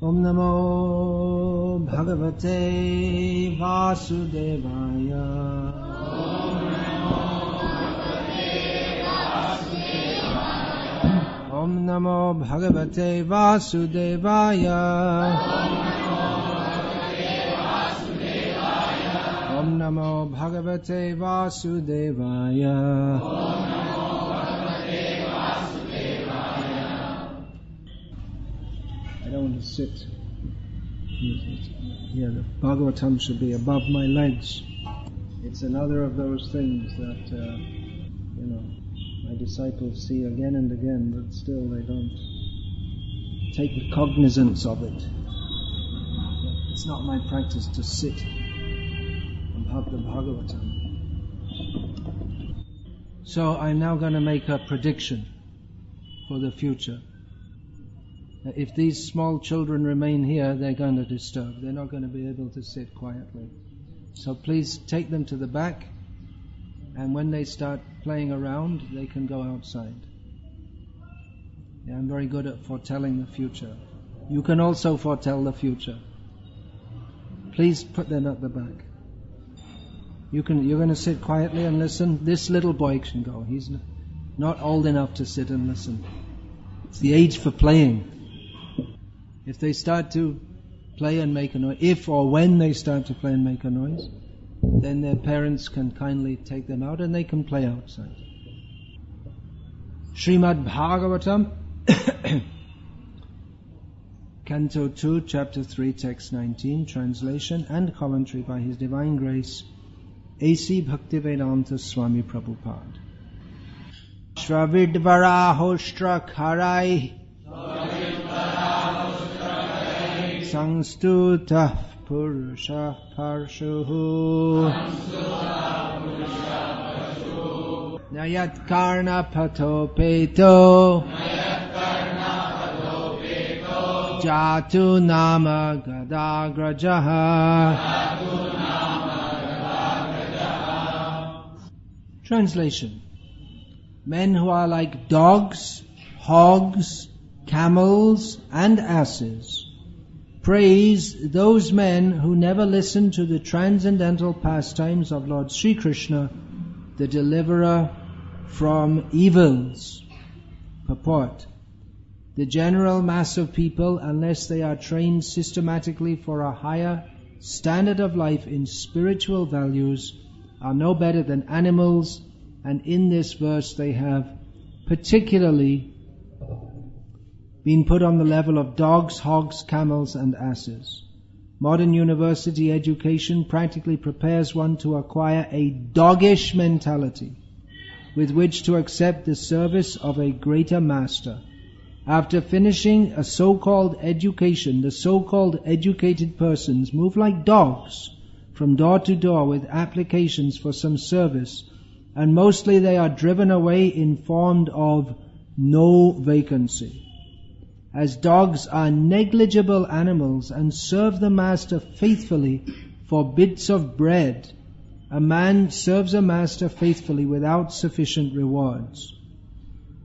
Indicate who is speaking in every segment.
Speaker 1: Om Namo Bhagavate Vasudevaya. Om Namo Bhagavate Vasudevaya. Om Namo Bhagavate Vasudevaya. I don't want to sit. Yeah, the Bhagavatam should be above my legs. It's another of those things that, my disciples see again and again, but still they don't take cognizance of it. It's not my practice to sit above the Bhagavatam. So I'm now going to make a prediction for the future. If these small children remain here, they're going to disturb. They're not going to be able to sit quietly. So please take them to the back, and when they start playing around, they can go outside. Yeah, I'm very good at foretelling the future. You can also foretell the future. Please put them at the back. You're going to sit quietly and listen. This little boy can go. He's not old enough to sit and listen. It's the age for playing. If they start to play and make a noise, if or when they start to play and make a noise, then their parents can kindly take them out and they can play outside. Srimad Bhagavatam, Canto 2, Chapter 3, Text 19, translation and commentary by His Divine Grace, A.C. Bhaktivedanta Swami Prabhupada. Shravidvara Kharai Sangstutah Purusha Parshuhu Nayat Karna Patopeto Jatu Nama Gadagrajaha. Translation. Men who are like dogs, hogs, camels and asses praise those men who never listen to the transcendental pastimes of Lord Sri Krishna, the deliverer from evils. Purport. The general mass of people, unless they are trained systematically for a higher standard of life in spiritual values, are no better than animals, and in this verse they have particularly been put on the level of dogs, hogs, camels and asses. Modern university education practically prepares one to acquire a doggish mentality with which to accept the service of a greater master. After finishing a so-called education, the so-called educated persons move like dogs from door to door with applications for some service, and mostly they are driven away informed of no vacancy. As dogs are negligible animals and serve the master faithfully for bits of bread, a man serves a master faithfully without sufficient rewards.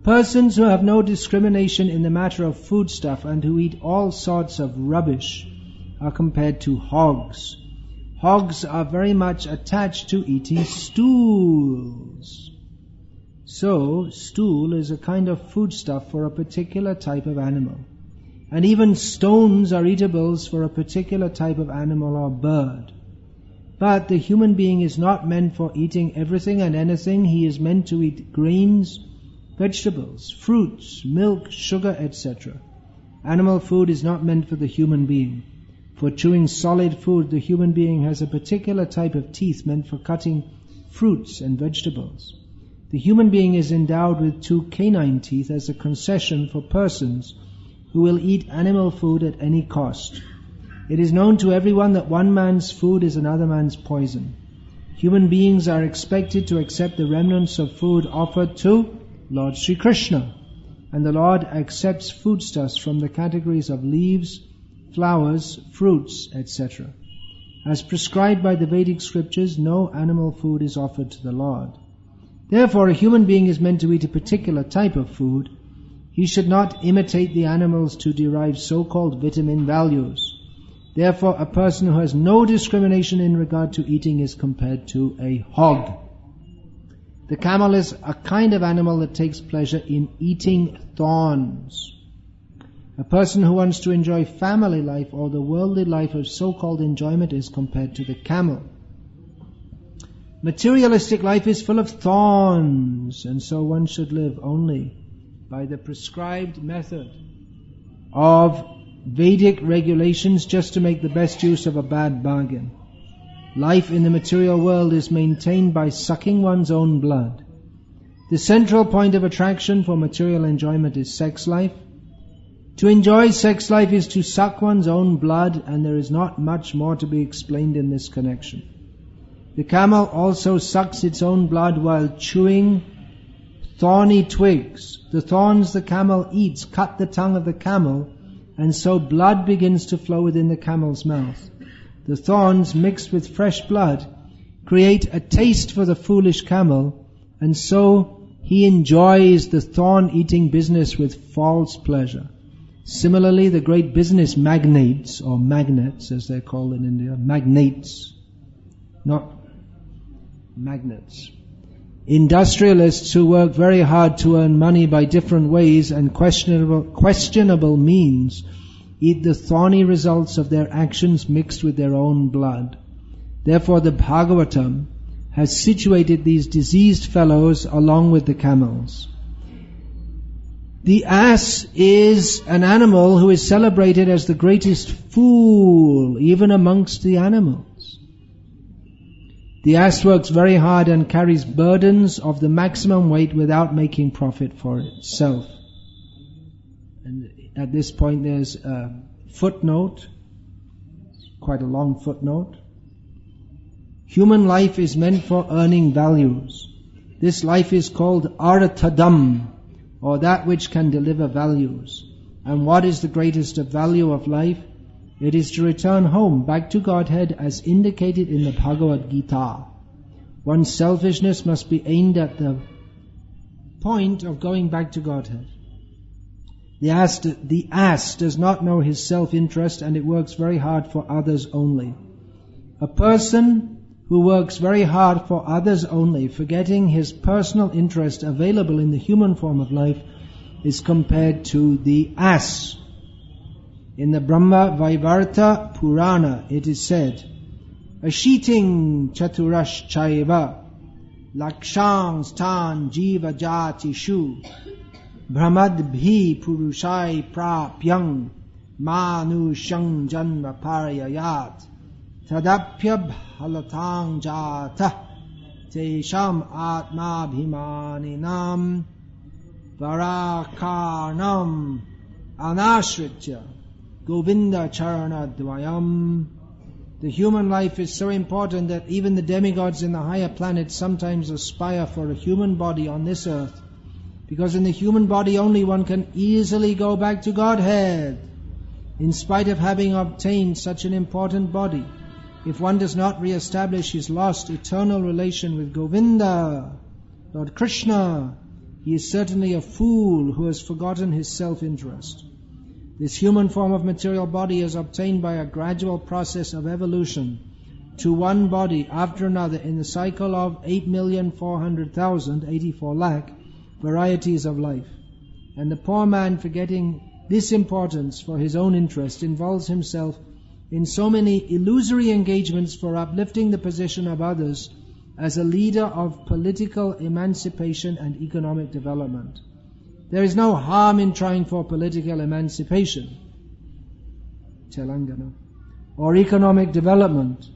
Speaker 1: Persons who have no discrimination in the matter of foodstuff and who eat all sorts of rubbish are compared to hogs. Hogs are very much attached to eating stools. So, stool is a kind of foodstuff for a particular type of animal. And even stones are eatables for a particular type of animal or bird. But the human being is not meant for eating everything and anything. He is meant to eat grains, vegetables, fruits, milk, sugar, etc. Animal food is not meant for the human being. For chewing solid food, the human being has a particular type of teeth meant for cutting fruits and vegetables. The human being is endowed with 2 canine teeth as a concession for persons who will eat animal food at any cost. It is known to everyone that one man's food is another man's poison. Human beings are expected to accept the remnants of food offered to Lord Sri Krishna, and the Lord accepts foodstuffs from the categories of leaves, flowers, fruits, etc. As prescribed by the Vedic scriptures, no animal food is offered to the Lord. Therefore, a human being is meant to eat a particular type of food. He should not imitate the animals to derive so-called vitamin values. Therefore, a person who has no discrimination in regard to eating is compared to a hog. The camel is a kind of animal that takes pleasure in eating thorns. A person who wants to enjoy family life or the worldly life of so-called enjoyment is compared to the camel. Materialistic life is full of thorns, and so one should live only by the prescribed method of Vedic regulations just to make the best use of a bad bargain. Life in the material world is maintained by sucking one's own blood. The central point of attraction for material enjoyment is sex life. To enjoy sex life is to suck one's own blood, and there is not much more to be explained in this connection. The camel also sucks its own blood while chewing thorny twigs. The thorns the camel eats cut the tongue of the camel, and so blood begins to flow within the camel's mouth. The thorns, mixed with fresh blood, create a taste for the foolish camel, and so he enjoys the thorn-eating business with false pleasure. Similarly, the great business magnates, or magnets as they're called in India, magnates, not magnets. Industrialists who work very hard to earn money by different ways and questionable means eat the thorny results of their actions mixed with their own blood. Therefore the Bhagavatam has situated these diseased fellows along with the camels. The ass is an animal who is celebrated as the greatest fool even amongst the animals. The ass works very hard and carries burdens of the maximum weight without making profit for itself. And at this point there's a footnote, quite a long footnote. Human life is meant for earning values. This life is called arthadam, or that which can deliver values. And what is the greatest of value of life? It is to return home, back to Godhead, as indicated in the Bhagavad-gita. One's selfishness must be aimed at the point of going back to Godhead. The ass does not know his self-interest, and it works very hard for others only. A person who works very hard for others only, forgetting his personal interest available in the human form of life, is compared to the ass. In the Brahma Vaivarta Purana it is said, Ashiting Chaturash Chaiva Lakshang Stan Jiva Jatishu Brahmadbhi Purushai Prapyang Manushang Janma Parayayat Tadapya Bhalatang Jata Tesham Atma Bhimaninam Varakarnam Anashritya Govinda Charana Dvayam. The human life is so important that even the demigods in the higher planets sometimes aspire for a human body on this earth, because in the human body only one can easily go back to Godhead, in spite of having obtained such an important body. If one does not re-establish his lost eternal relation with Govinda, Lord Krishna, he is certainly a fool who has forgotten his self-interest. This human form of material body is obtained by a gradual process of evolution to one body after another in the cycle of 8,400,000, 84 lakh, varieties of life. And the poor man, forgetting this importance for his own interest, involves himself in so many illusory engagements for uplifting the position of others as a leader of political emancipation and economic development. There is no harm in trying for political emancipation, Telangana, or economic development,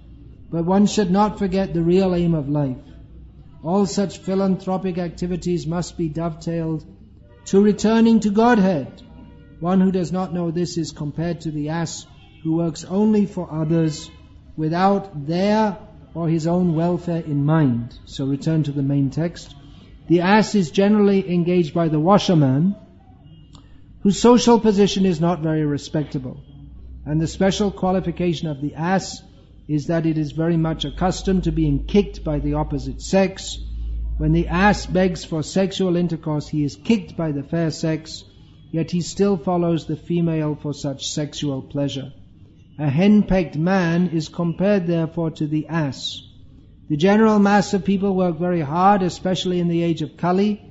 Speaker 1: but one should not forget the real aim of life. All such philanthropic activities must be dovetailed to returning to Godhead. One who does not know this is compared to the ass who works only for others without their or his own welfare in mind. So return to the main text. The ass is generally engaged by the washerman, whose social position is not very respectable. And the special qualification of the ass is that it is very much accustomed to being kicked by the opposite sex. When the ass begs for sexual intercourse, he is kicked by the fair sex, yet he still follows the female for such sexual pleasure. A henpecked man is compared therefore to the ass. The general mass of people work very hard, especially in the age of Kali.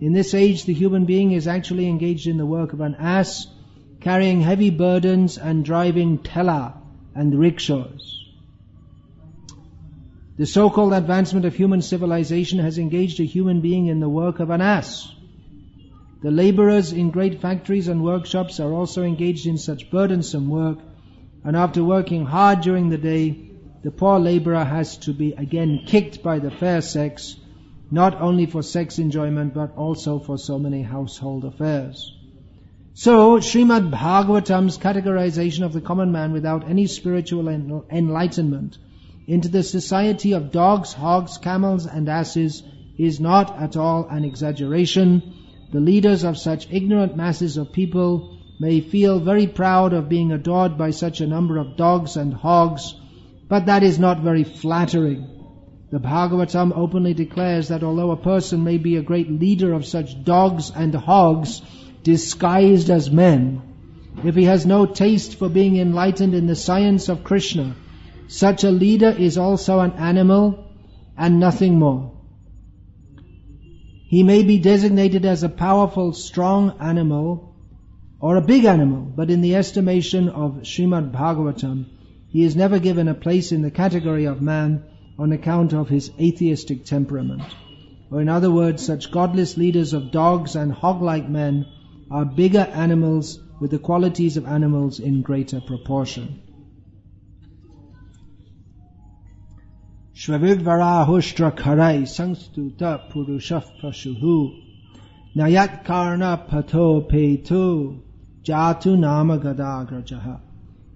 Speaker 1: In this age, the human being is actually engaged in the work of an ass, carrying heavy burdens and driving tela and rickshaws. The so-called advancement of human civilization has engaged a human being in the work of an ass. The laborers in great factories and workshops are also engaged in such burdensome work, and after working hard during the day, the poor laborer has to be again kicked by the fair sex, not only for sex enjoyment but also for so many household affairs. So, Srimad Bhagavatam's categorization of the common man without any spiritual enlightenment into the society of dogs, hogs, camels and asses is not at all an exaggeration. The leaders of such ignorant masses of people may feel very proud of being adored by such a number of dogs and hogs, but that is not very flattering. The Bhagavatam openly declares that although a person may be a great leader of such dogs and hogs disguised as men, if he has no taste for being enlightened in the science of Krishna, such a leader is also an animal and nothing more. He may be designated as a powerful, strong animal or a big animal, but in the estimation of Srimad Bhagavatam, he is never given a place in the category of man on account of his atheistic temperament. Or in other words, such godless leaders of dogs and hog-like men are bigger animals with the qualities of animals in greater proportion. Shvavidvarahushtra karai sangstuta purushaf pashuhu nayat karna pato petu jatu nama gadagrajaha.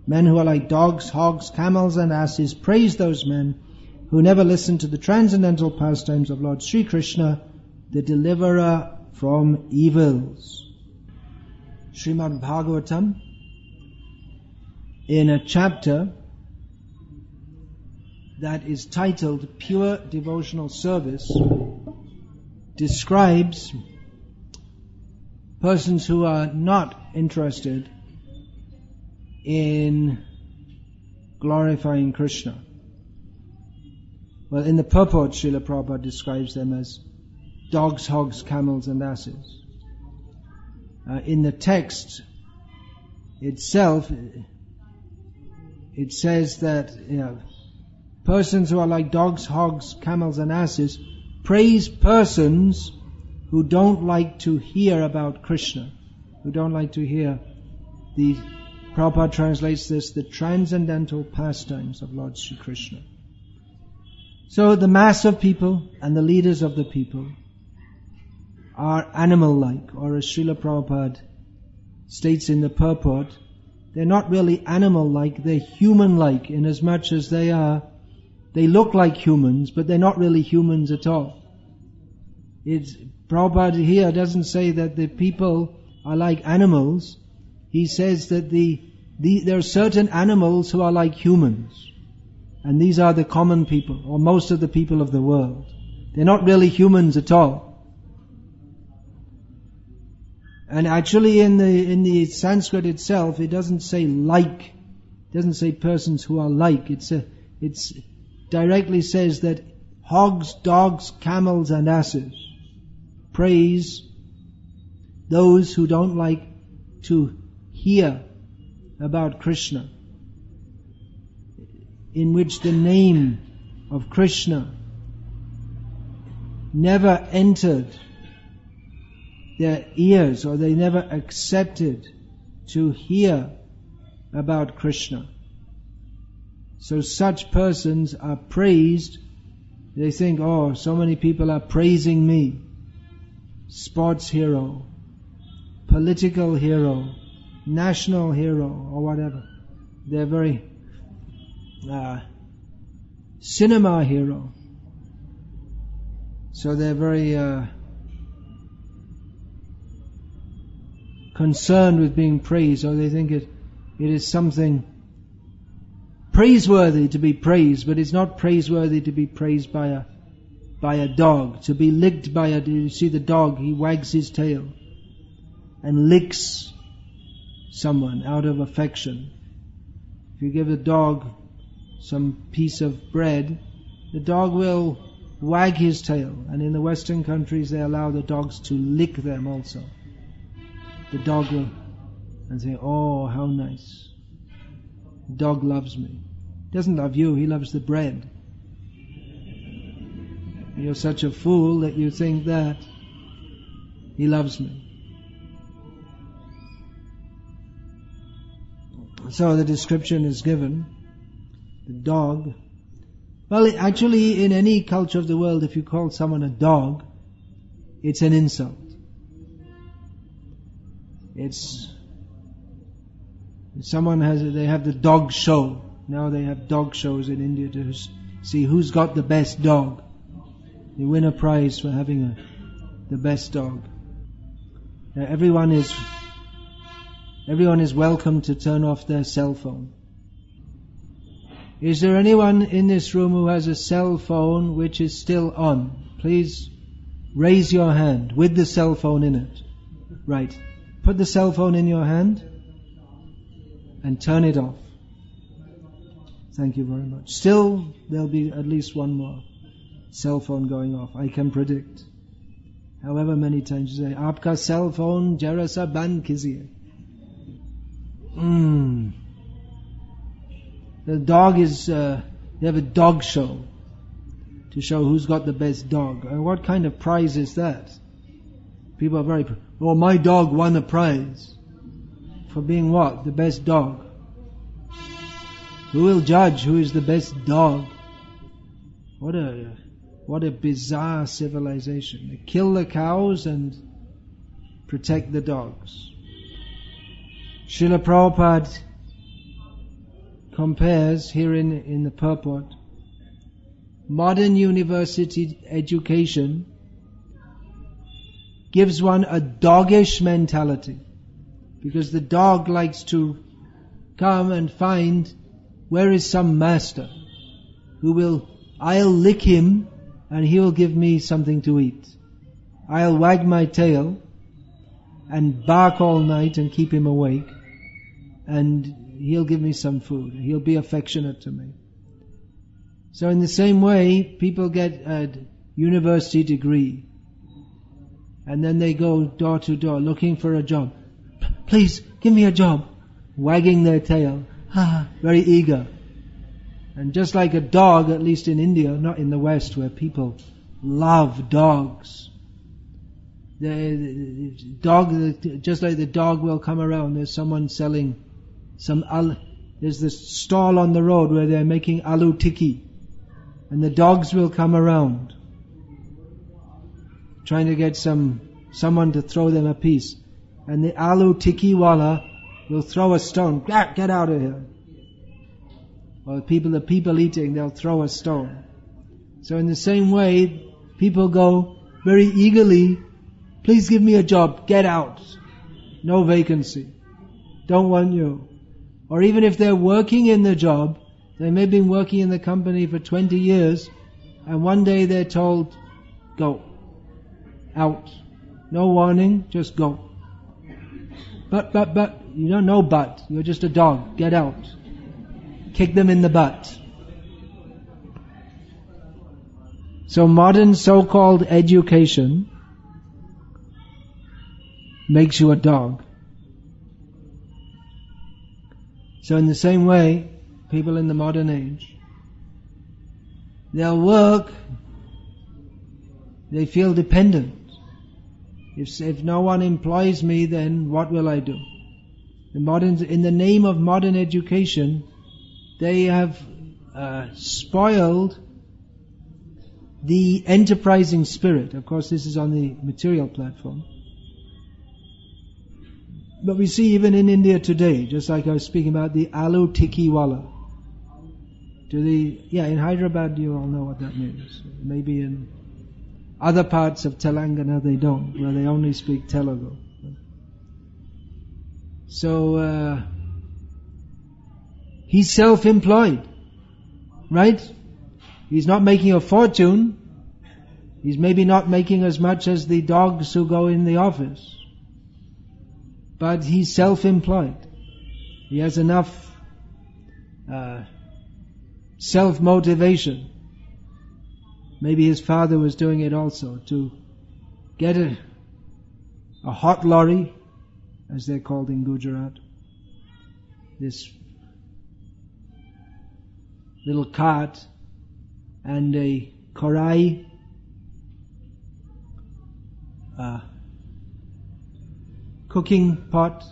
Speaker 1: Men who are like dogs, hogs, camels and asses praise those men who never listen to the transcendental pastimes of Lord Sri Krishna, the deliverer from evils. Srimad Bhagavatam, in a chapter that is titled Pure Devotional Service, describes persons who are not interested in glorifying Krishna. Well, in the purport, Srila Prabhupada describes them as dogs, hogs, camels and asses. In the text itself, it says that persons who are like dogs, hogs, camels and asses praise persons who don't like to hear about Krishna, who don't like to hear the, Prabhupada translates this, the transcendental pastimes of Lord Sri Krishna. So the mass of people and the leaders of the people are animal-like, or as Srila Prabhupada states in the purport, they're not really animal-like, they're human-like, in as much as they look like humans, but they're not really humans at all. Prabhupada here doesn't say that the people are like animals. He says that there are certain animals who are like humans. And these are the common people, or most of the people of the world. They're not really humans at all. And actually in the Sanskrit itself, it doesn't say like. It doesn't say persons who are like. It's directly says that hogs, dogs, camels and asses praise those who don't like to hear about Krishna, in which the name of Krishna never entered their ears, or they never accepted to hear about Krishna. So such persons are praised. They think, oh, so many people are praising me. Sports hero, political hero, national hero, or whatever. They're very cinema hero. So they're very concerned with being praised, or they think it is something praiseworthy to be praised, but it's not praiseworthy to be praised by a dog, to be licked by you see the dog, he wags his tail. and licks someone out of affection. If you give a dog some piece of bread, the dog will wag his tail, and in the Western countries they allow the dogs to lick them also. The dog will and say, "Oh, how nice. The dog loves me." He doesn't love you, he loves the bread. You're such a fool that you think that he loves me. So the description is given. The dog. Well, actually, in any culture of the world, if you call someone a dog, it's an insult. They have the dog show. Now they have dog shows in India to see who's got the best dog. They win a prize for having the best dog. Now everyone is welcome to turn off their cell phone. Is there anyone in this room who has a cell phone which is still on? Please raise your hand with the cell phone in it. Right. Put the cell phone in your hand and turn it off. Thank you very much. Still, there'll be at least one more cell phone going off. I can predict. However many times you say, "Aapka cell phone jara sa band kijiye." The dog is, they have a dog show to show who's got the best dog. And what kind of prize is that? People are very, my dog won a prize. For being what? The best dog. Who will judge who is the best dog? What a bizarre civilization. They kill the cows and protect the dogs. Srila Prabhupada compares here in the purport, modern university education gives one a doggish mentality, because the dog likes to come and find where is some master I'll lick him and he'll give me something to eat. I'll wag my tail and bark all night and keep him awake, and he'll give me some food. He'll be affectionate to me. So in the same way, people get a university degree and then they go door to door looking for a job. "Please, give me a job." Wagging their tail. Very eager. And just like a dog, at least in India, not in the West where people love dogs. Just like the dog will come around, there's someone selling there's this stall on the road where they're making aloo tikki, and the dogs will come around trying to get someone to throw them a piece, and the aloo tikki wala will throw a stone. Get out of here. Or the people eating, they'll throw a stone. So in the same way, people go very eagerly, "Please give me a job, get out. No vacancy. Don't want you." Or even if they're working in the job, they may have been working in the company for 20 years, and one day they're told, "Go. Out." No warning, just go. But, you don't know but. You're just a dog. Get out. Kick them in the butt. So modern so-called education makes you a dog. So in the same way, people in the modern age, they'll work, they feel dependent. If no one employs me, then what will I do? In the name of modern education, they have spoiled the enterprising spirit. Of course, this is on the material platform. But we see even in India today, just like I was speaking about the aloo tikki wala. In Hyderabad you all know what that means. Maybe in other parts of Telangana they don't, where they only speak Telugu. So he's self-employed, right? He's not making a fortune. He's maybe not making as much as the dogs who go in the office. but he's self-employed. He has enough self-motivation. Maybe his father was doing it also, to get a hot lorry, as they're called in Gujarat. This little cart and a karai, cooking pot,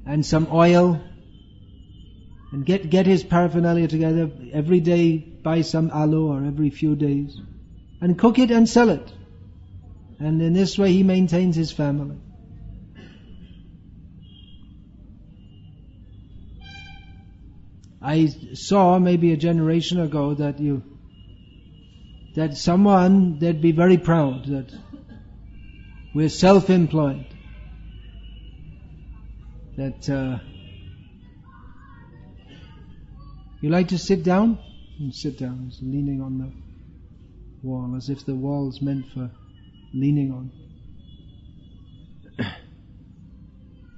Speaker 1: and some oil, and get his paraphernalia together every day, buy some aloo, or every few days, and cook it and sell it. And in this way he maintains his family. I saw maybe a generation ago that someone, they'd be very proud that we're self-employed. That you like to sit down? Sit down. It's leaning on the wall, as if the wall's meant for leaning on.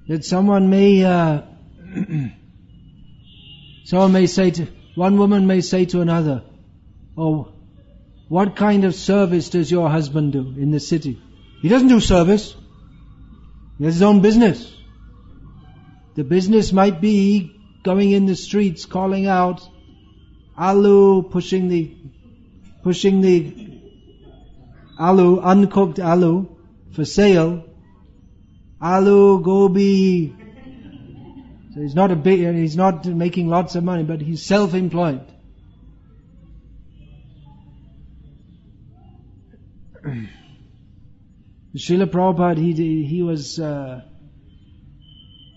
Speaker 1: That someone may say to one woman may say to another, "Oh, what kind of service does your husband do in the city?" He doesn't do service. He has his own business. The business might be going in the streets, calling out aloo, pushing the aloo, uncooked aloo for sale. Aloo, gobi. So he's not making lots of money, but he's self-employed. Srila Prabhupada,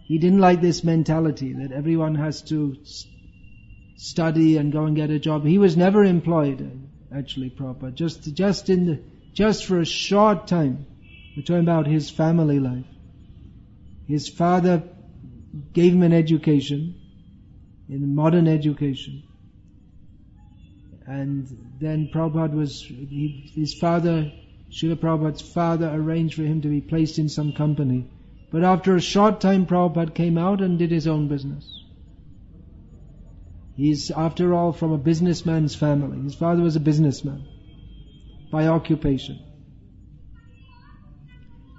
Speaker 1: he didn't like this mentality that everyone has to study and go and get a job. He was never employed, actually, Prabhupada. Just for a short time. We're talking about his family life. His father gave him an education, in modern education. And then Prabhupada Srila Prabhupada's father arranged for him to be placed in some company. But after a short time, Prabhupada came out and did his own business. He's, after all, from a businessman's family. His father was a businessman by occupation.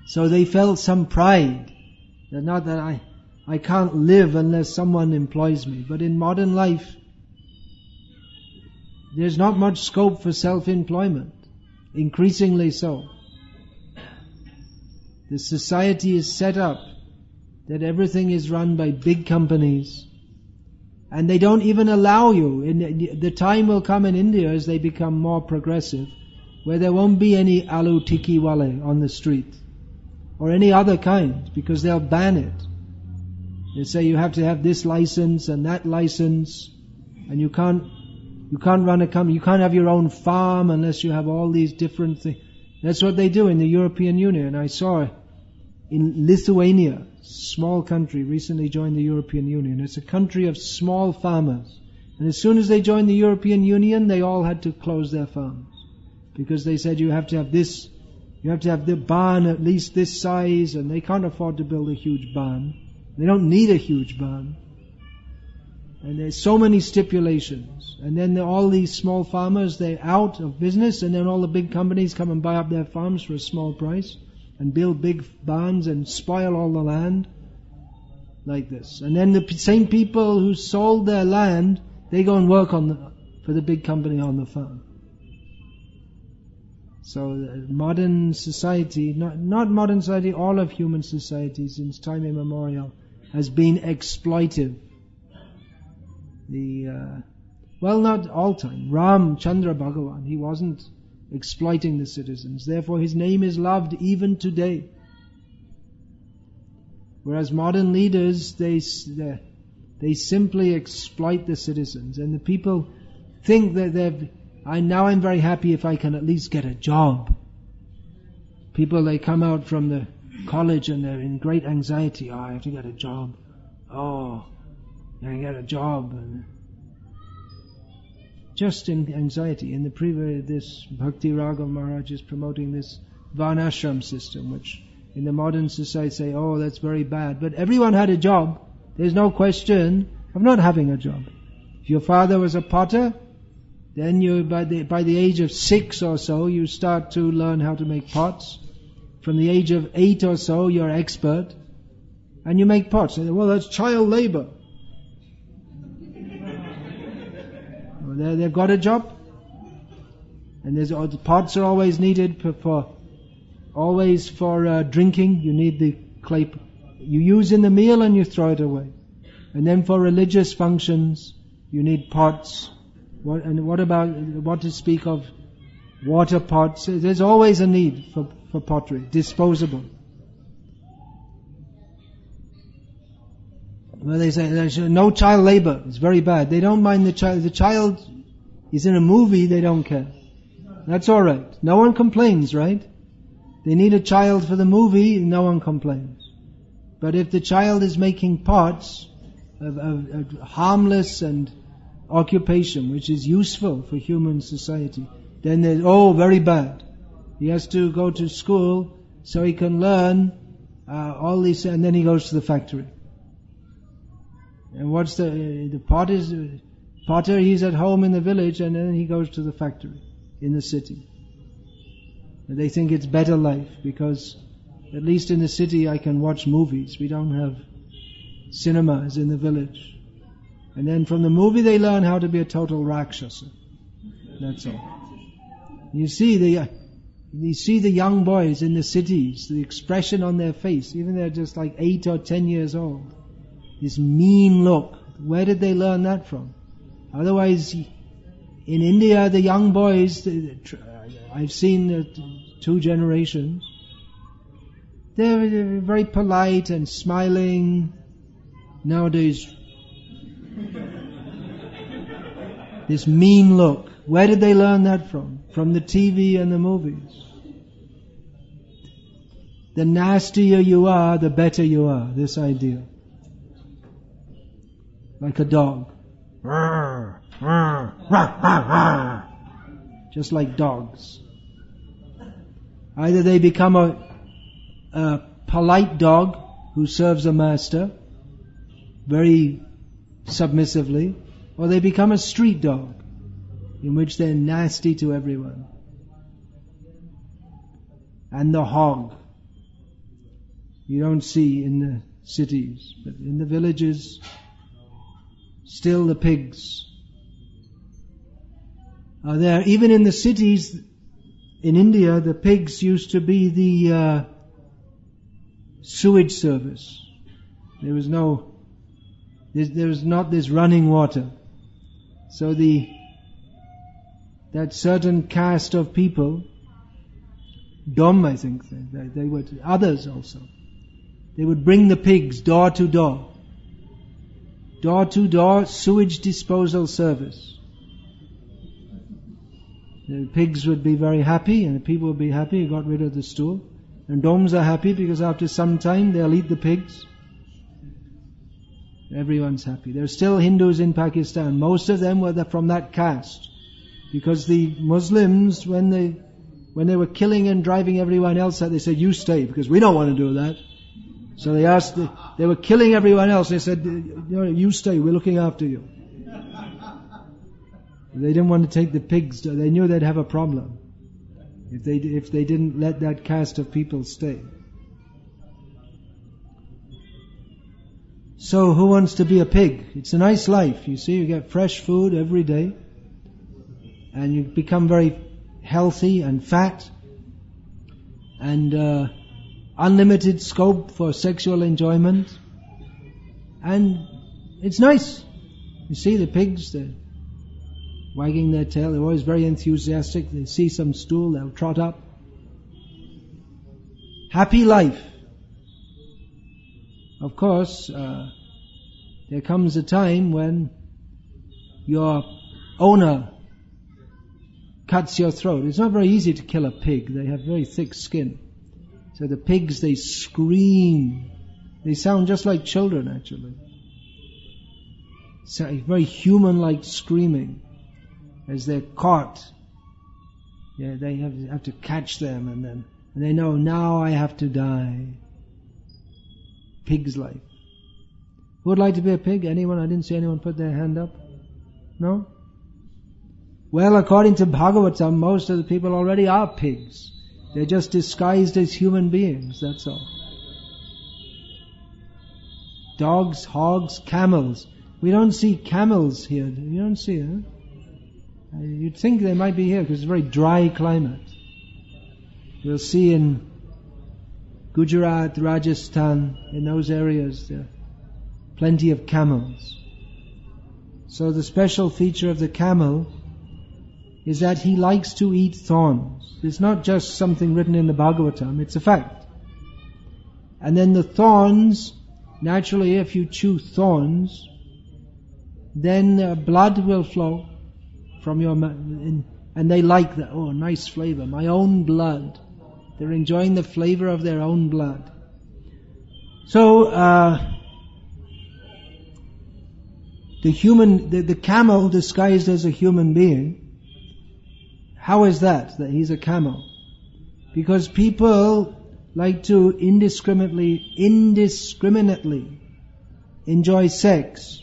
Speaker 1: So they felt some pride. That not that I can't live unless someone employs me. But in modern life, there's not much scope for self-employment. Increasingly so. The society is set up that everything is run by big companies, and they don't even allow you. The time will come in India as they become more progressive, where there won't be any aloo tikki wale on the street, or any other kind, because they'll ban it. They say you have to have this license and that license, and you can't run a company, you can't have your own farm unless you have all these different things. That's what they do in the European Union. I saw in Lithuania, small country, recently joined the European Union. It's a country of small farmers. And as soon as they joined the European Union, they all had to close their farms. Because they said you have to have this, you have to have the barn at least this size, and they can't afford to build a huge barn. They don't need a huge barn. And there's so many stipulations. And then all these small farmers, they're out of business, and then all the big companies come and buy up their farms for a small price and build big barns and spoil all the land like this. And then the same people who sold their land, they go and work for the big company on the farm. So modern society, not modern society, all of human society since time immemorial has been exploitive. Not all time. Ram Chandra Bhagavan, he wasn't exploiting the citizens. Therefore his name is loved even today. Whereas modern leaders, they simply exploit the citizens. And the people think that I'm very happy if I can at least get a job. People, they come out from the college and they're in great anxiety. I have to get a job. I get a job. Just in anxiety. In this Bhakti Raghav Maharaj is promoting this Varnashram system, which in the modern society say, oh, that's very bad. But everyone had a job. There's no question of not having a job. If your father was a potter, then you, by the age of 6 or so, you start to learn how to make pots. From the age of 8 or so, you're expert, and you make pots. And, well, that's child labor. Well, they've got a job, and the pots are always needed for drinking. You need the clay you use in the meal, and you throw it away. And then for religious functions, you need pots. What to speak of water pots? There's always a need for pottery, disposable. Well, they say there's no child labor. It's very bad. They don't mind the child. The child is in a movie, they don't care. That's all right. No one complains, right? They need a child for the movie, no one complains. But if the child is making pots of harmless and occupation, which is useful for human society, then there's, very bad. He has to go to school so he can learn all these, and then he goes to the factory. And what's the potter, he's at home in the village, and then he goes to the factory in the city. And they think it's better life, because at least in the city I can watch movies. We don't have cinemas in the village. And then from the movie they learn how to be a total Rakshasa. That's all. You see the young boys in the cities, the expression on their face, even they're just like 8 or 10 years old. This mean look. Where did they learn that from? Otherwise, in India, the young boys, I've seen 2 generations, they're very polite and smiling. Nowadays, this mean look. Where did they learn that from? From the TV and the movies. The nastier you are, the better you are. This idea. Like a dog. Just like dogs. Either they become a polite dog who serves a master very submissively, or they become a street dog in which they're nasty to everyone. And the hog you don't see in the cities, but in the villages, still the pigs are there. Even in the cities in India, the pigs used to be the sewage service. There was not this running water. So that certain caste of people, Dom, I think, they were others also. They would bring the pigs door to door sewage disposal service. The pigs would be very happy, and the people would be happy. You got rid of the stool. And Doms are happy because after some time they'll eat the pigs. Everyone's happy. There are still Hindus in Pakistan. Most of them were from that caste, because the Muslims, when they were killing and driving everyone else out, they said, "You stay, because we don't want to do that." So they were killing everyone else. They said, "You stay. We're looking after you." They didn't want to take the pigs. They knew they'd have a problem if they didn't let that caste of people stay. So who wants to be a pig? It's a nice life. You see, you get fresh food every day, and you become very healthy and fat, and unlimited scope for sexual enjoyment, and it's nice. You see the pigs, they're wagging their tail, they're always very enthusiastic. They see some stool, they'll trot up. Happy life. Of course, there comes a time when your owner cuts your throat. It's not very easy to kill a pig. They have very thick skin. So the pigs, they scream. They sound just like children, actually. So very human-like screaming as they're caught. Yeah, they have to catch them and then And they know, now I have to die. Pig's life. Who would like to be a pig? Anyone? I didn't see anyone put their hand up. No? Well, according to Bhagavatam, most of the people already are pigs. They're just disguised as human beings, that's all. Dogs, hogs, camels. We don't see camels here. You don't see them. You'd think they might be here because it's a very dry climate. You'll see in Gujarat, Rajasthan, in those areas, there are plenty of camels. So the special feature of the camel is that he likes to eat thorns. It's not just something written in the Bhagavatam, it's a fact. And then the thorns, naturally if you chew thorns, then blood will flow from your mouth. And they like that. Oh, nice flavor. My own blood. They're enjoying the flavor of their own blood. So, the camel disguised as a human being, how is that he's a camel? Because people like to indiscriminately enjoy sex,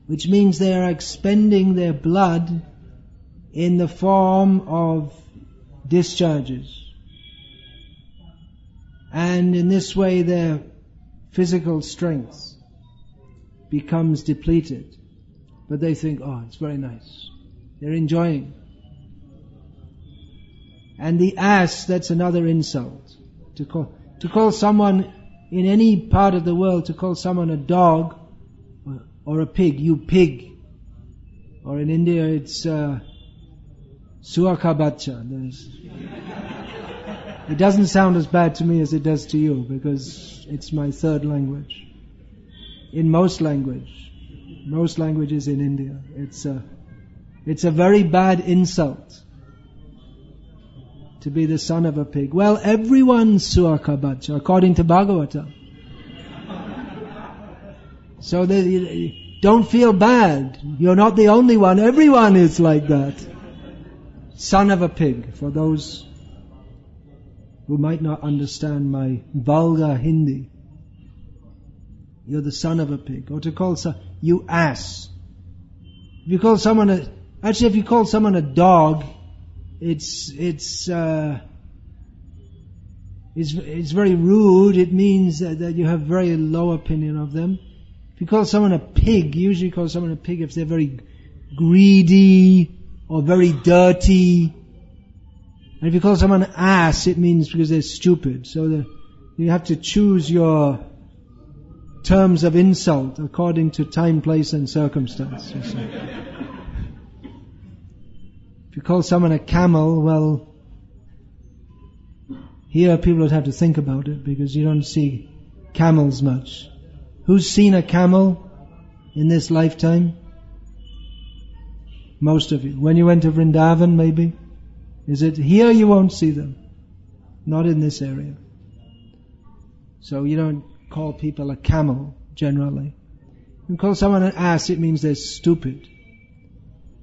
Speaker 1: which means they are expending their blood in the form of discharges. And in this way their physical strength becomes depleted. But they think, oh, it's very nice. They're enjoying. And the ass, that's another insult. To call someone in any part of the world, to call someone a dog or a pig, you pig. Or in India it's suaka bacha. It doesn't sound as bad to me as it does to you because it's my third language. In most languages in India, it's a very bad insult to be the son of a pig. Well, everyone's suaka bacha according to Bhagavatam. So don't feel bad. You're not the only one. Everyone is like that. Son of a pig, for those who might not understand my vulgar Hindi. You're the son of a pig. Or to call you ass. If you call someone a dog, it's very rude. It means that you have very low opinion of them. If you call someone a pig, you usually call someone a pig if they're very greedy or very dirty. And if you call someone an ass, it means because they're stupid. So you have to choose your terms of insult according to time, place and circumstance. If you call someone a camel, well, here people would have to think about it because you don't see camels much. Who's seen a camel in this lifetime? Most of you. When you went to Vrindavan, maybe? Is it here? You won't see them. Not in this area. So you don't call people a camel, generally. You call someone an ass, it means they're stupid.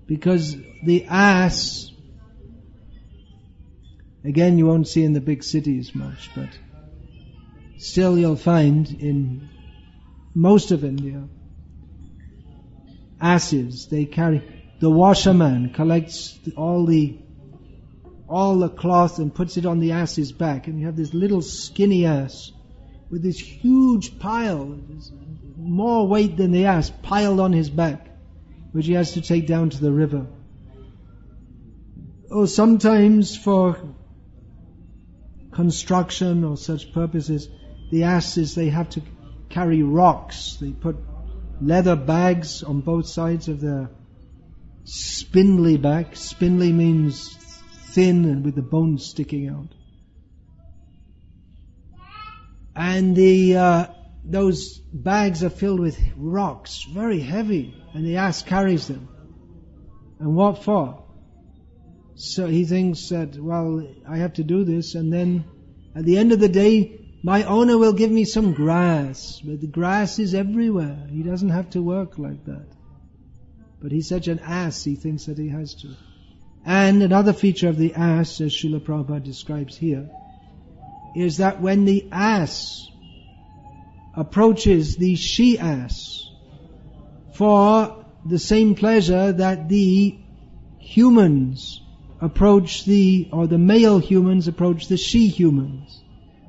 Speaker 1: Because the ass, again, you won't see in the big cities much, but still you'll find in most of India, asses, they carry, the washerman collects all the cloth and puts it on the ass's back, and you have this little skinny ass with this huge pile, more weight than the ass, piled on his back, which he has to take down to the river. Or sometimes for construction or such purposes, the asses, they have to carry rocks. They put leather bags on both sides of their spindly back. Spindly means thin and with the bones sticking out. And those bags are filled with rocks, very heavy, and the ass carries them. And what for? So he thinks that, well, I have to do this, and then at the end of the day, my owner will give me some grass. But the grass is everywhere. He doesn't have to work like that. But he's such an ass, he thinks that he has to. And another feature of the ass, as Srila Prabhupada describes here, is that when the ass approaches the she-ass for the same pleasure that the humans approach the male humans approach the she-humans,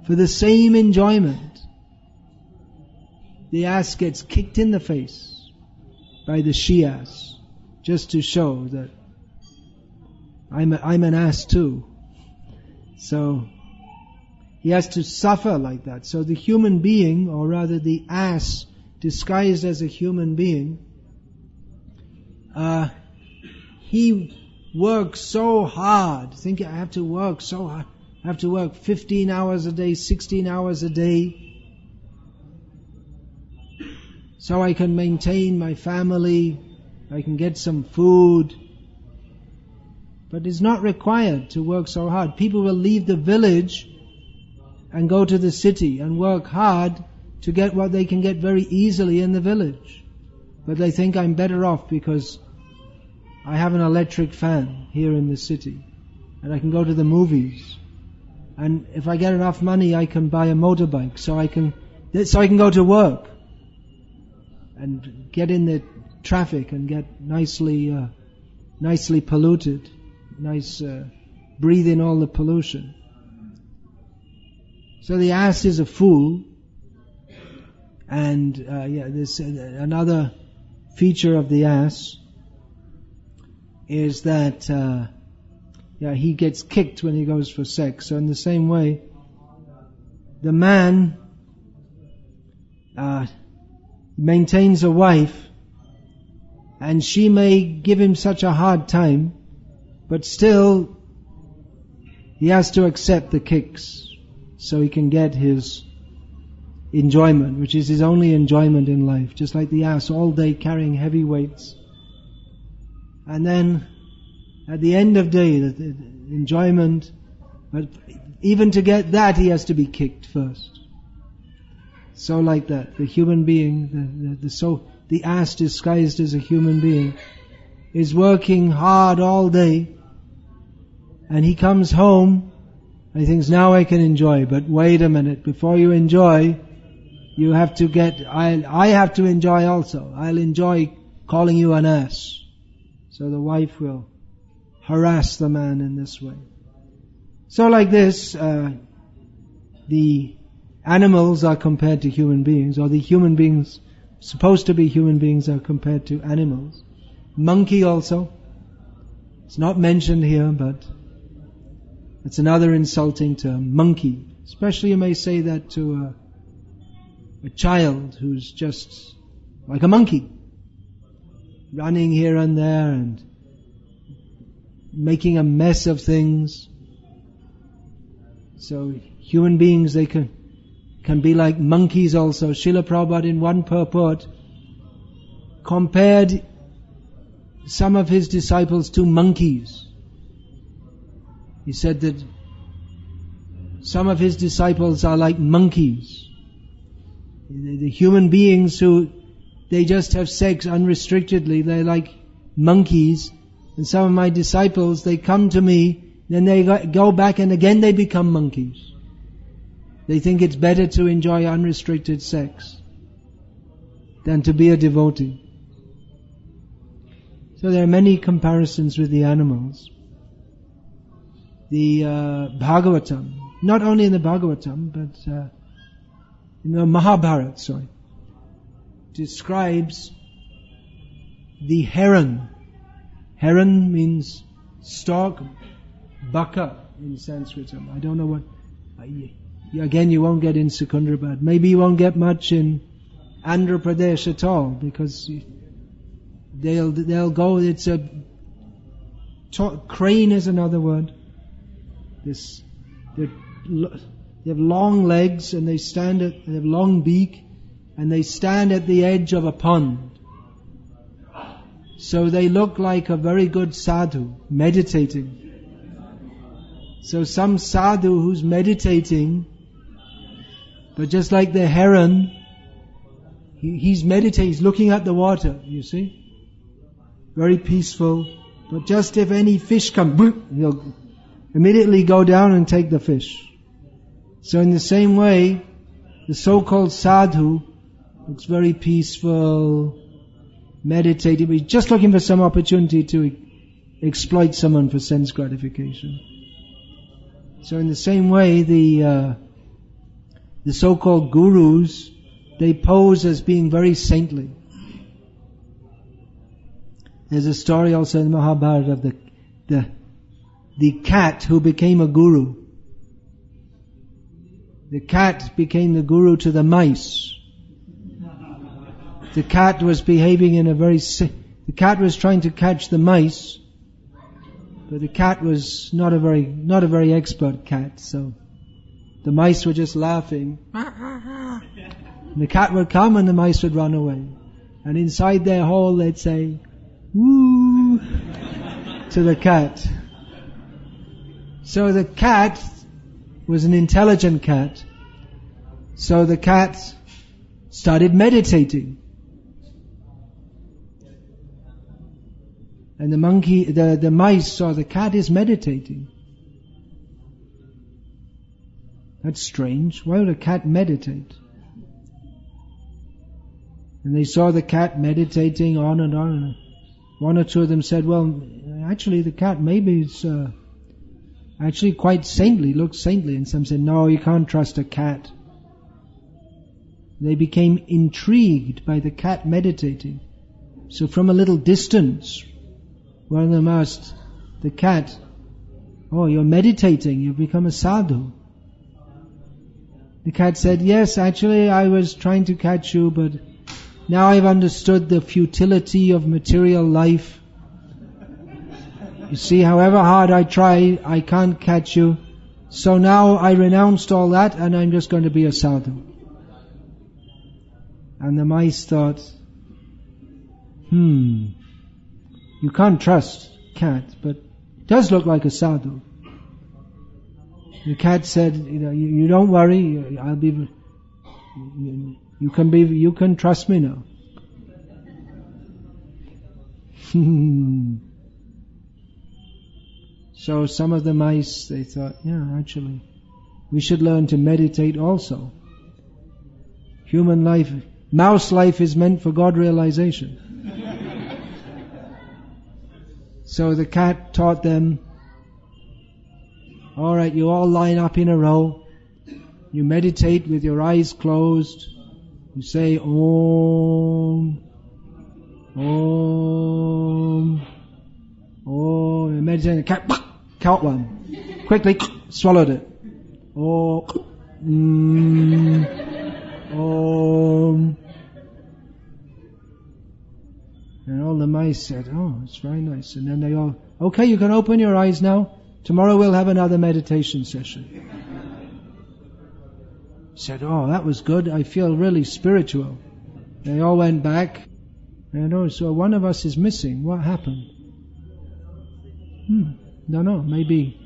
Speaker 1: for the same enjoyment, the ass gets kicked in the face by the she-ass, just to show that I'm an ass too. So he has to suffer like that. So the human being, or rather the ass disguised as a human being, he works so hard. Think, I have to work so hard. I have to work 15 hours a day, 16 hours a day, so I can maintain my family, I can get some food. But it's not required to work so hard. People will leave the village and go to the city and work hard to get what they can get very easily in the village. But they think I'm better off because I have an electric fan here in the city and I can go to the movies. And if I get enough money, I can buy a motorbike so I can go to work and get in the traffic and get nicely polluted. Breathe in all the pollution. So the ass is a fool, and this another feature of the ass is that he gets kicked when he goes for sex. So in the same way, the man maintains a wife, and she may give him such a hard time, but still, he has to accept the kicks so he can get his enjoyment, which is his only enjoyment in life. Just like the ass, all day carrying heavy weights. And then, at the end of the day, the enjoyment, but even to get that, he has to be kicked first. So like that, the human being, the ass disguised as a human being, is working hard all day, and he comes home and he thinks, now I can enjoy. But wait a minute, before you enjoy, you have to I have to enjoy also. I'll enjoy calling you an ass. So the wife will harass the man in this way. So like this, the animals are compared to human beings, or the human beings, supposed to be human beings, are compared to animals. Monkey also. It's not mentioned here, but it's another insulting term, monkey. Especially you may say that to a child who's just like a monkey, running here and there and making a mess of things. So human beings, they can be like monkeys also. Srila Prabhupada in one purport compared some of his disciples to monkeys. He said that some of his disciples are like monkeys. The human beings who, they just have sex unrestrictedly, they're like monkeys. And some of my disciples, they come to me, then they go back and again they become monkeys. They think it's better to enjoy unrestricted sex than to be a devotee. So there are many comparisons with the animals. The Bhagavatam, not only in the Bhagavatam, but in the Mahabharata, describes the heron. Heron means stork, baka in Sanskrit. I don't know what. Again, you won't get in Secunderabad. Maybe you won't get much in Andhra Pradesh at all, because they'll go. It's a crane is another word. They have long legs and they have long beak, and they stand at the edge of a pond. So they look like a very good sadhu, meditating. So some sadhu who's meditating, but just like the heron, he's meditating, he's looking at the water, you see? Very peaceful. But just if any fish come, he'll immediately go down and take the fish. So in the same way, the so-called sadhu looks very peaceful, meditative. He's just looking for some opportunity to exploit someone for sense gratification. So in the same way, the so-called gurus, they pose as being very saintly. There's a story also in the Mahabharata of the cat who became a guru. The cat became the guru to the mice. The cat was behaving in the cat was trying to catch the mice, but the cat was not a very expert cat, so the mice were just laughing. And the cat would come and the mice would run away. And inside their hole they'd say, "Woo!" to the cat. So the cat was an intelligent cat. So the cat started meditating. And the mice saw the cat is meditating. That's strange. Why would a cat meditate? And they saw the cat meditating on and on. And one or two of them said, well, actually the cat maybe it's actually quite saintly, looks saintly. And some said, no, you can't trust a cat. They became intrigued by the cat meditating. So from a little distance, one of them asked the cat, oh, you're meditating, you've become a sadhu. The cat said, yes, actually I was trying to catch you, but now I've understood the futility of material life. You see, however hard I try, I can't catch you. So now I renounced all that and I'm just going to be a sadhu. And the mice thought, you can't trust cat, but it does look like a sadhu. The cat said, you don't worry, I'll be, you can trust me now. So some of the mice, they thought, actually, we should learn to meditate also. Human life, mouse life is meant for God realization. So the cat taught them, alright, you all line up in a row. You meditate with your eyes closed. You say, Om, Om, Om. You meditate, the cat, count one. Quickly, swallowed it. Om, Om. And all the mice said, oh, it's very nice. And then they all, okay, you can open your eyes now. Tomorrow we'll have another meditation session. Said, oh, that was good. I feel really spiritual. They all went back. And so one of us is missing. What happened? Don't know. Maybe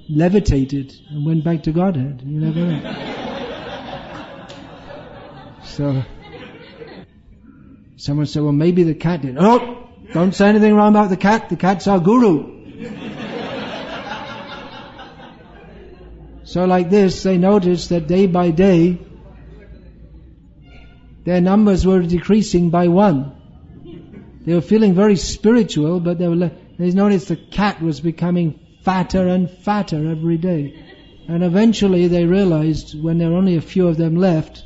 Speaker 1: levitated and went back to Godhead. You never know. So someone said, well, maybe the cat did. Oh, don't say anything wrong about the cat. The cat's our guru. So like this, they noticed that day by day, their numbers were decreasing by one. They were feeling very spiritual, but they noticed the cat was becoming fatter and fatter every day. And eventually they realized, when there were only a few of them left,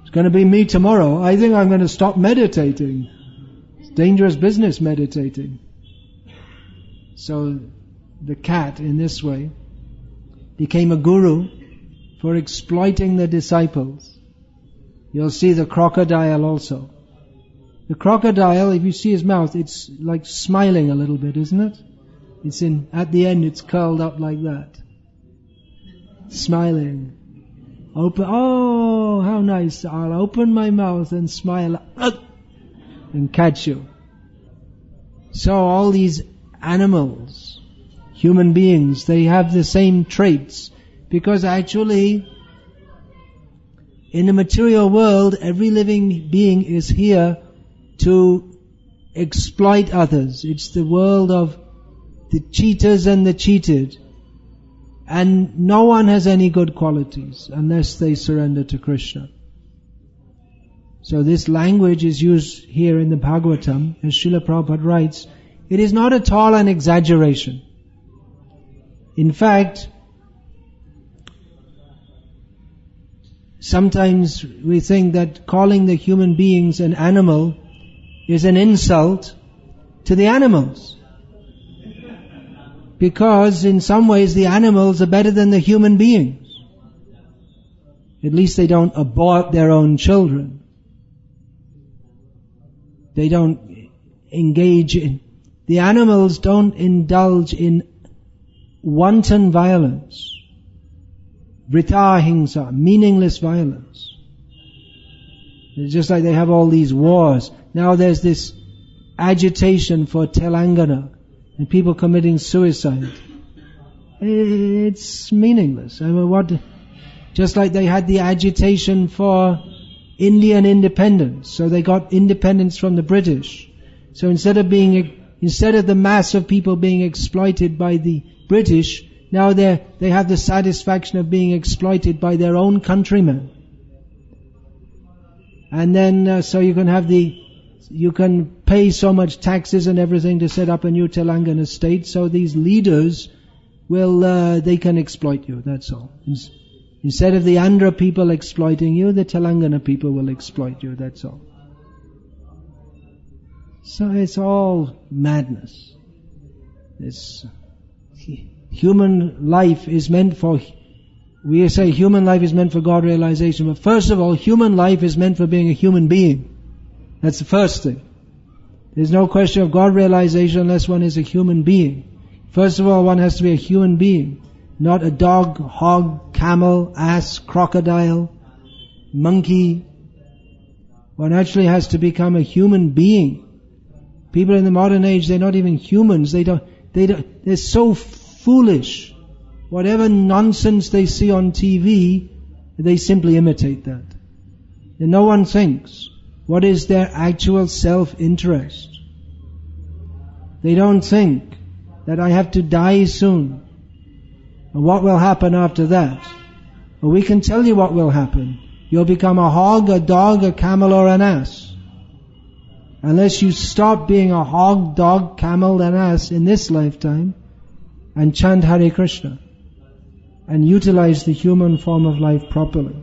Speaker 1: it's going to be me tomorrow. I think I'm going to stop meditating. It's dangerous business, meditating. So the cat, in this way, became a guru for exploiting the disciples. You'll see the crocodile also. The crocodile, if you see his mouth, it's like smiling a little bit, isn't it? At the end it's curled up like that. Smiling. Oh, how nice. I'll open my mouth and smile and catch you. So all these animals, human beings, they have the same traits, because actually in the material world every living being is here to exploit others. It's the world of the cheaters and the cheated. And no one has any good qualities unless they surrender to Krishna. So this language is used here in the Bhagavatam, as Srila Prabhupada writes, it is not at all an exaggeration. In fact, sometimes we think that calling the human beings an animal is an insult to the animals. Because in some ways the animals are better than the human beings. At least they don't abort their own children. They don't engage in, the animals don't indulge in wanton violence, vrita-hingsa, meaningless violence. It's just like they have all these wars. Now there's this agitation for Telangana and people committing suicide. It's meaningless. I mean, just like they had the agitation for Indian independence, so they got independence from the British. So instead of the mass of people being exploited by the British, now they have the satisfaction of being exploited by their own countrymen. And then so you can pay so much taxes and everything to set up a new Telangana state, so these leaders they can exploit you, that's all. Instead of the Andhra people exploiting you, the Telangana people will exploit you, that's all. So it's all madness. Human life is meant for, we say human life is meant for God realization, but first of all, human life is meant for being a human being. That's the first thing. There's no question of God realization unless one is a human being. First of all, one has to be a human being. Not a dog, hog, camel, ass, crocodile, monkey. One actually has to become a human being. People in the modern age, they're not even humans. They're so foolish. Whatever nonsense they see on TV, they simply imitate that. And no one thinks, what is their actual self-interest? They don't think that I have to die soon. And what will happen after that? Well, we can tell you what will happen. You'll become a hog, a dog, a camel, or an ass. Unless you stop being a hog, dog, camel, and ass in this lifetime and chant Hare Krishna and utilize the human form of life properly.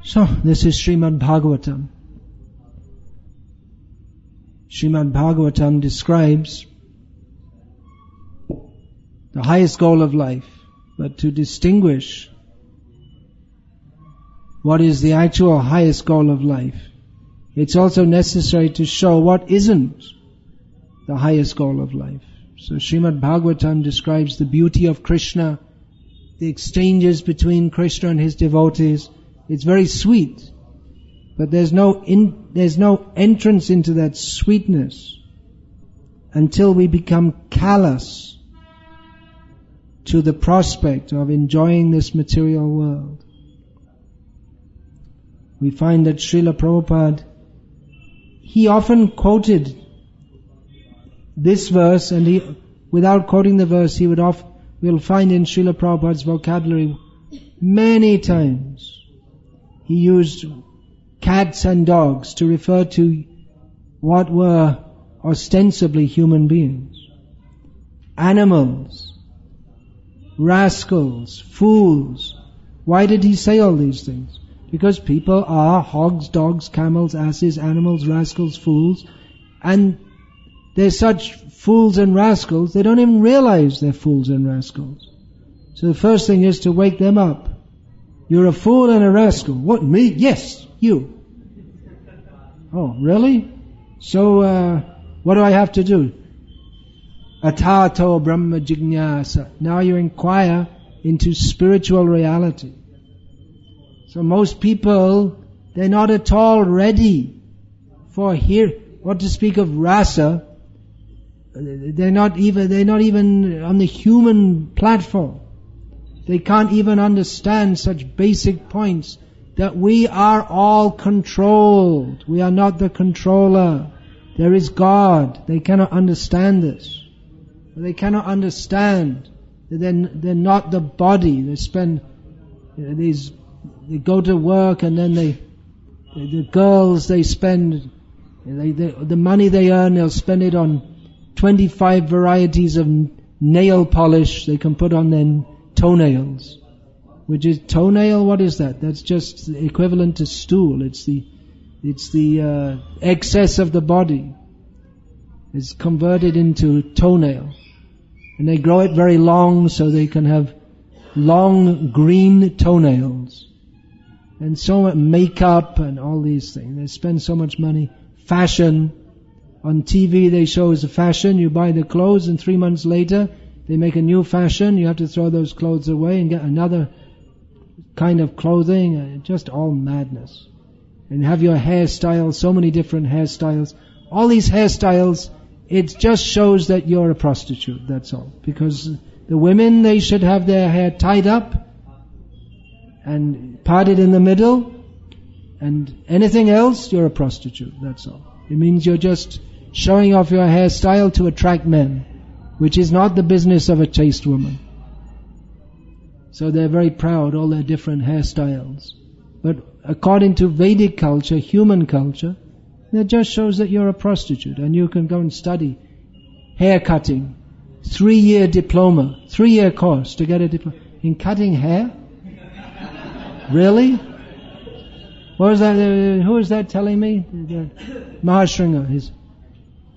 Speaker 1: So, this is Srimad Bhagavatam. Srimad Bhagavatam describes the highest goal of life, but to distinguish what is the actual highest goal of life, it's also necessary to show what isn't the highest goal of life. So Srimad Bhagavatam describes the beauty of Krishna, the exchanges between Krishna and his devotees. It's very sweet, but there's no entrance into that sweetness until we become callous to the prospect of enjoying this material world. We find that Srila Prabhupada, he often quoted this verse, and without quoting the verse, we'll find in Srila Prabhupada's vocabulary many times he used cats and dogs to refer to what were ostensibly human beings. Animals, rascals, fools. Why did he say all these things? Because people are hogs, dogs, camels, asses, animals, rascals, fools, and they're such fools and rascals, they don't even realize they're fools and rascals. So the first thing is to wake them up. You're a fool and a rascal. What, me? Yes, you. Oh, really? So, what do I have to do? Atato Brahma Jignasa. Now you inquire into spiritual reality. So most people, they're not at all ready for what to speak of rasa. They're not even on the human platform. They can't even understand such basic points that we are all controlled. We are not the controller. There is God. They cannot understand this. They cannot understand that they're not the body. They spend, they go to work and then the girls, they spend, the money they earn, they'll spend it on 25 varieties of nail polish they can put on their toenails. Which is toenail, what is that? That's just equivalent to stool. It's the excess of the body. It's converted into toenail. And they grow it very long so they can have long green toenails. And so much makeup and all these things. They spend so much money. Fashion. On TV they show as a fashion. You buy the clothes and 3 months later they make a new fashion. You have to throw those clothes away and get another kind of clothing. Just all madness. And have your hairstyle, so many different hairstyles. All these hairstyles, it just shows that you're a prostitute, that's all. Because the women, they should have their hair tied up and parted in the middle, and anything else, you're a prostitute, that's all. It means you're just showing off your hairstyle to attract men, which is not the business of a chaste woman. So they're very proud, all their different hairstyles. But according to Vedic culture, human culture, that just shows that you're a prostitute, and you can go and study hair cutting, 3-year diploma, 3-year course to get a diploma in cutting hair. Really? What was that? Who was that telling me? Mahashringa.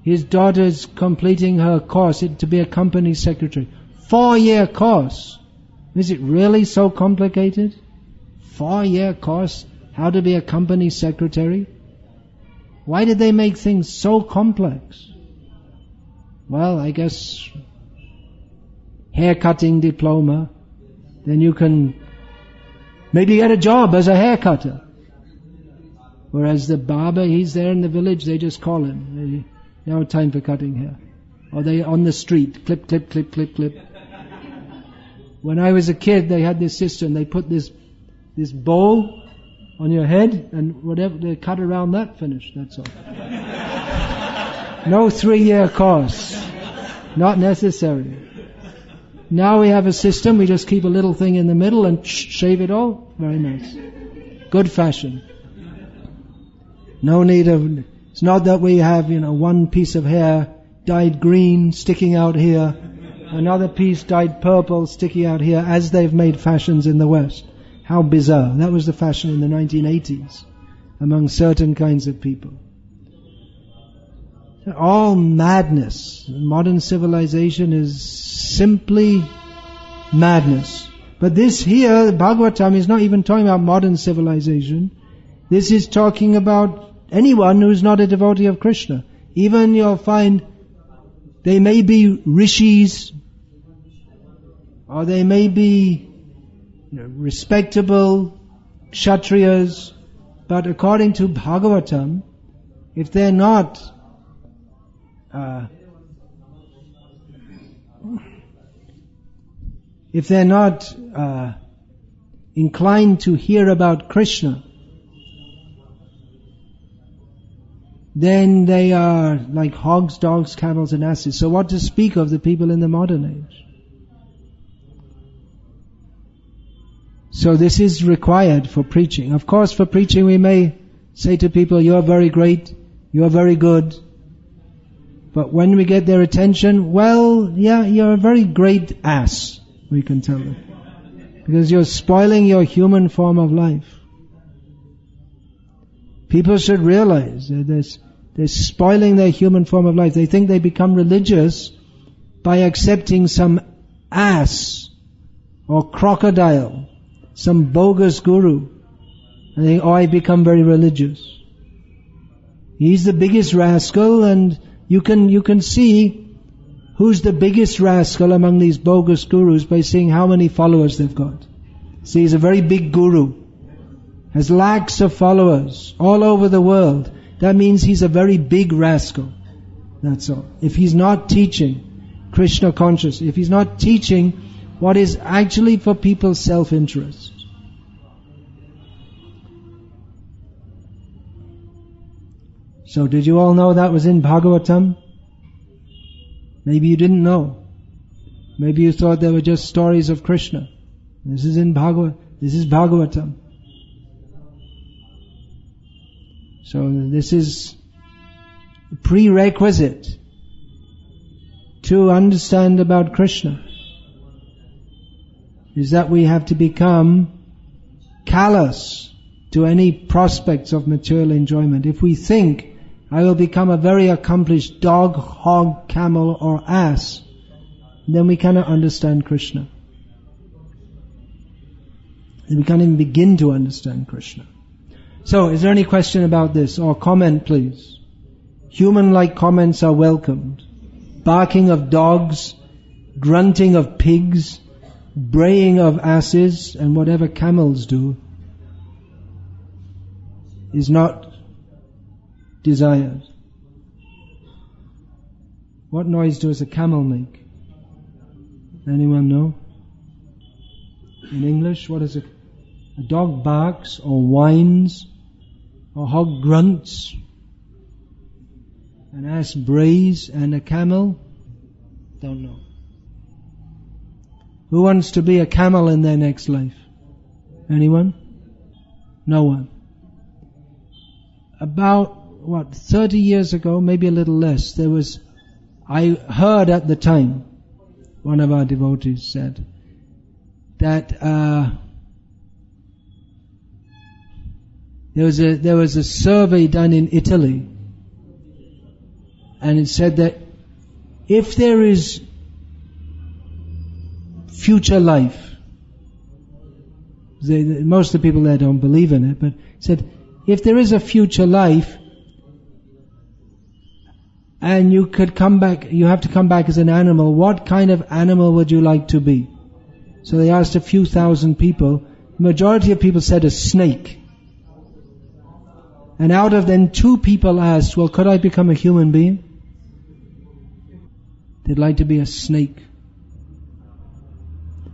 Speaker 1: His daughter's completing her course to be a company secretary. 4-year course. Is it really so complicated? 4-year course, how to be a company secretary? Why did they make things so complex? Well, I guess haircutting diploma, then you can maybe get a job as a hair cutter. Whereas the barber, he's there in the village, they just call him. No time for cutting hair. Or they on the street, clip, clip, clip, clip, clip. When I was a kid, they had this system, they put this bowl on your head, and whatever they cut around that, finish, that's all. No 3-year course. Not necessary. Now we have a system, we just keep a little thing in the middle and shave it all. Very nice. Good fashion. No need of, it's not that we have, one piece of hair dyed green sticking out here, another piece dyed purple sticking out here, as they've made fashions in the West. How bizarre. That was the fashion in the 1980s among certain kinds of people. All madness. Modern civilization is simply madness. But this here, Bhagavatam, is not even talking about modern civilization. This is talking about anyone who's not a devotee of Krishna. Even you'll find they may be rishis, or they may be respectable kshatriyas, but according to Bhagavatam, if they're not inclined to hear about Krishna, then they are like hogs, dogs, camels and asses. So what to speak of the people in the modern age? So this is required for preaching. Of course, for preaching we may say to people, you're very great, you're very good. But when we get their attention, well, yeah, you're a very great ass, we can tell them. Because you're spoiling your human form of life. People should realize that they're spoiling their human form of life. They think they become religious by accepting some ass or crocodile, some bogus guru, and they, I become very religious. He's the biggest rascal, and you can see who's the biggest rascal among these bogus gurus by seeing how many followers they've got. See, he's a very big guru, has lakhs of followers all over the world. That means he's a very big rascal. That's all. If he's not teaching Krishna consciousness, if he's not teaching what is actually for people's self-interest. So did you all know that was in Bhagavatam? Maybe you didn't know. Maybe you thought they were just stories of Krishna. This is Bhagavatam. So this is a prerequisite to understand about Krishna, is that we have to become callous to any prospects of material enjoyment. If we think, I will become a very accomplished dog, hog, camel or ass, then we cannot understand Krishna. And we can't even begin to understand Krishna. So, is there any question about this? Or comment, please? Human-like comments are welcomed. Barking of dogs, grunting of pigs, braying of asses, and whatever camels do is not desired. What noise does a camel make? Anyone know? In English, what is it? A dog barks or whines, or hog grunts, an ass brays, and a camel? Don't know. Who wants to be a camel in their next life? Anyone? No one. About 30 years ago, maybe a little less, I heard at the time, one of our devotees said, that there was a survey done in Italy, and it said that if there is future life, most of the people there don't believe in it, but it said, if there is a future life, and you could come back, you have to come back as an animal, what kind of animal would you like to be? So they asked a few thousand people. The majority of people said a snake. And out of them, 2 people asked, well, could I become a human being? They'd like to be a snake.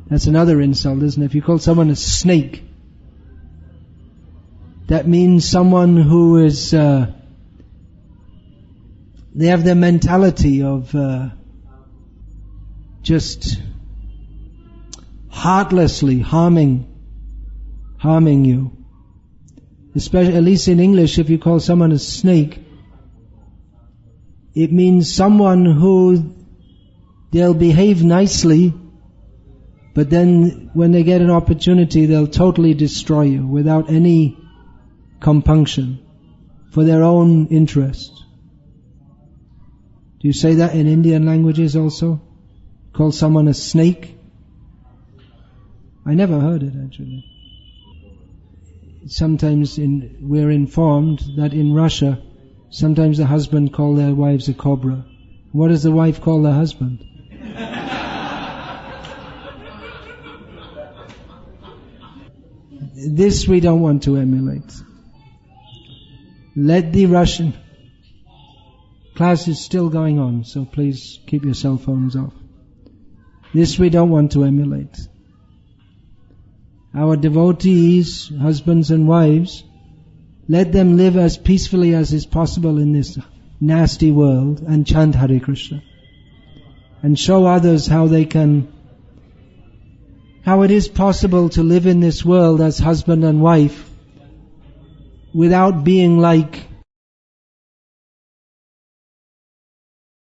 Speaker 1: That's another insult, isn't it? If you call someone a snake, that means someone who is, they have their mentality of just heartlessly harming you. Especially, at least in English, if you call someone a snake, it means someone who they'll behave nicely, but then when they get an opportunity, they'll totally destroy you without any compunction for their own interest. Do you say that in Indian languages also? Call someone a snake? I never heard it actually. Sometimes we're informed that in Russia, sometimes the husband call their wives a cobra. What does the wife call the husband? This we don't want to emulate. Let the Russian class is still going on, so please keep your cell phones off. This we don't want to emulate. Our devotees, husbands and wives, let them live as peacefully as is possible in this nasty world and chant Hare Krishna. And show others how it is possible to live in this world as husband and wife without being like